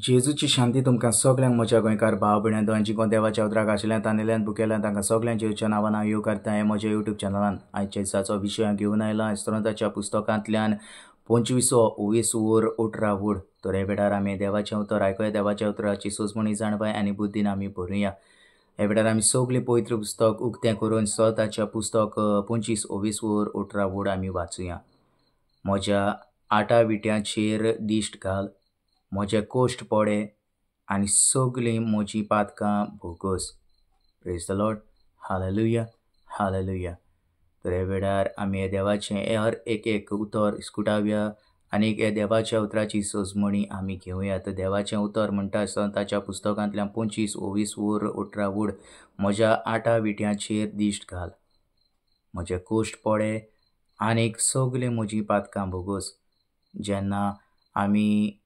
जेजूची शांती तुमकां सगळ्यांक म्हज्या गोंयकार भाव भयण्यांनो आनी जी देवाच्या उतराक आशिल्ल्यान तांणेल्यान बुकेल्यान तांकां सगळ्यांक जेजूच्या नांवान हांव यो करता हें म्हज्या यूट्यूब चॅनलान आयच्या दिसाचो विशय हांव घेवन आयला इस्त्रोंताच्या पुस्तकांतल्यान 25:19 वोर 18 वूड तर हे वेळार आमी देवाचें उतर आयकुया देवाच्या उतराची सोजमणी जाणवाय आनी बुद्दीन आमी बरोवया। हे वेळार आमी सगळीं पवित्र पुस्तक उक्तें करून इस्त्रोंताच्या पुस्तक 25:19 वोर 18 वूड आमी वाचुया। म्हज्या आटा विट्याचेर दिश्ट घाल, म्हजे कोश्ट पडे आनी सगळीं म्हजीं पातकां भोगोस। Praise the Lord, hallelujah hallelujah. तर हे वेळार आमी हे देवाचें हर एक उतर इसकुटावया आनी हे देवाच्या उतराची सोजमणी आमी घेवया। तर देवाचें उतर म्हणटा इस्त्रोंताच्या पुस्तकांतल्यान 25:19 वोर 18 वूड, म्हज्या आटा विट्याचेर दिश्ट घाल, म्हजे कोश्ट पडे आनीक सगळीं म्हजीं पातकां भोगोस। जेन्ना आमी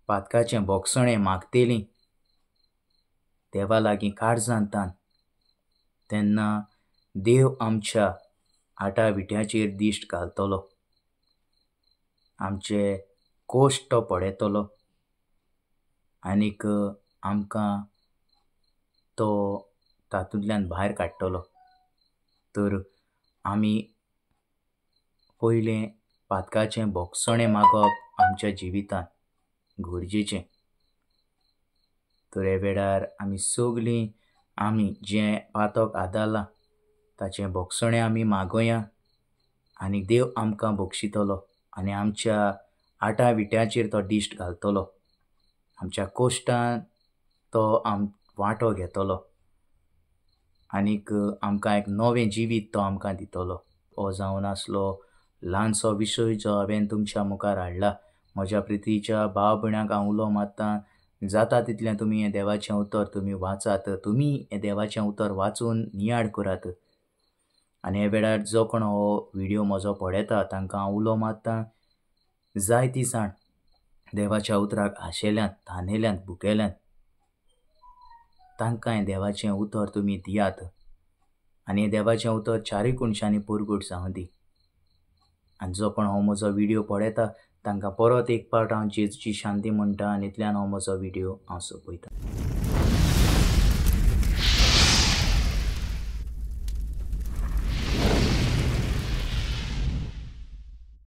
पातकाचें बोगसणें मागतेलीं देवा लागीं काळजांतान तेन्ना देव आमच्या आटा विट्याचेर दिश्ट घालतलो, आमचे कोश्ट तो पडयतलो आनीक आमकां तो तातूंतल्यान भायर काडटलो। तर आमी पयलें पातकाचें बोगसणें मागप आमच्या जिवितांत गरजेचें। तर हे वेळार आमी सगळीं आमी जें पातक आदारलां ताचें बोगसणें आमी मागोया आनी देव आमकां बक्षितलो आनी आमच्या आटा विट्याचेर तो दिश्ट घालतलो, आमच्या कोश्टान तो वांटो घेतलो आनीक आमकां एक नवें जिवीत तो आमकां दितलो। हो जावन आसलो ल्हानसो विशय जो हांवें तुमच्या मुखार हाडला। म्हज्या प्रितीच्या भाव भयणांक हांव उलो मारतां, जाता तितलें तुमी हें देवाचें उतर तुमी वाचात, तुमी हें देवाचें उतर वाचून नियाळ करात। आनी हे वेळार जो कोण हो व्हिडियो म्हजो पळयता तांकां हांव उलो मारतां, जायती जाण देवाच्या उतराक आशेल्यान तांणेल्यान भुकेल्यान तांकां हें देवाचें उतर तुमी दियात आनी हें देवाचें उतर चारूय कोनशांनी पुरगूट जावं दी। आनी जो कोण हो म्हजो व्हिडियो पळयता तांकां परत एक पावट हांव जेजूची शांती म्हणटा आनी इतल्यान हो म्हजो व्हिडियो हांव सोंपयतां।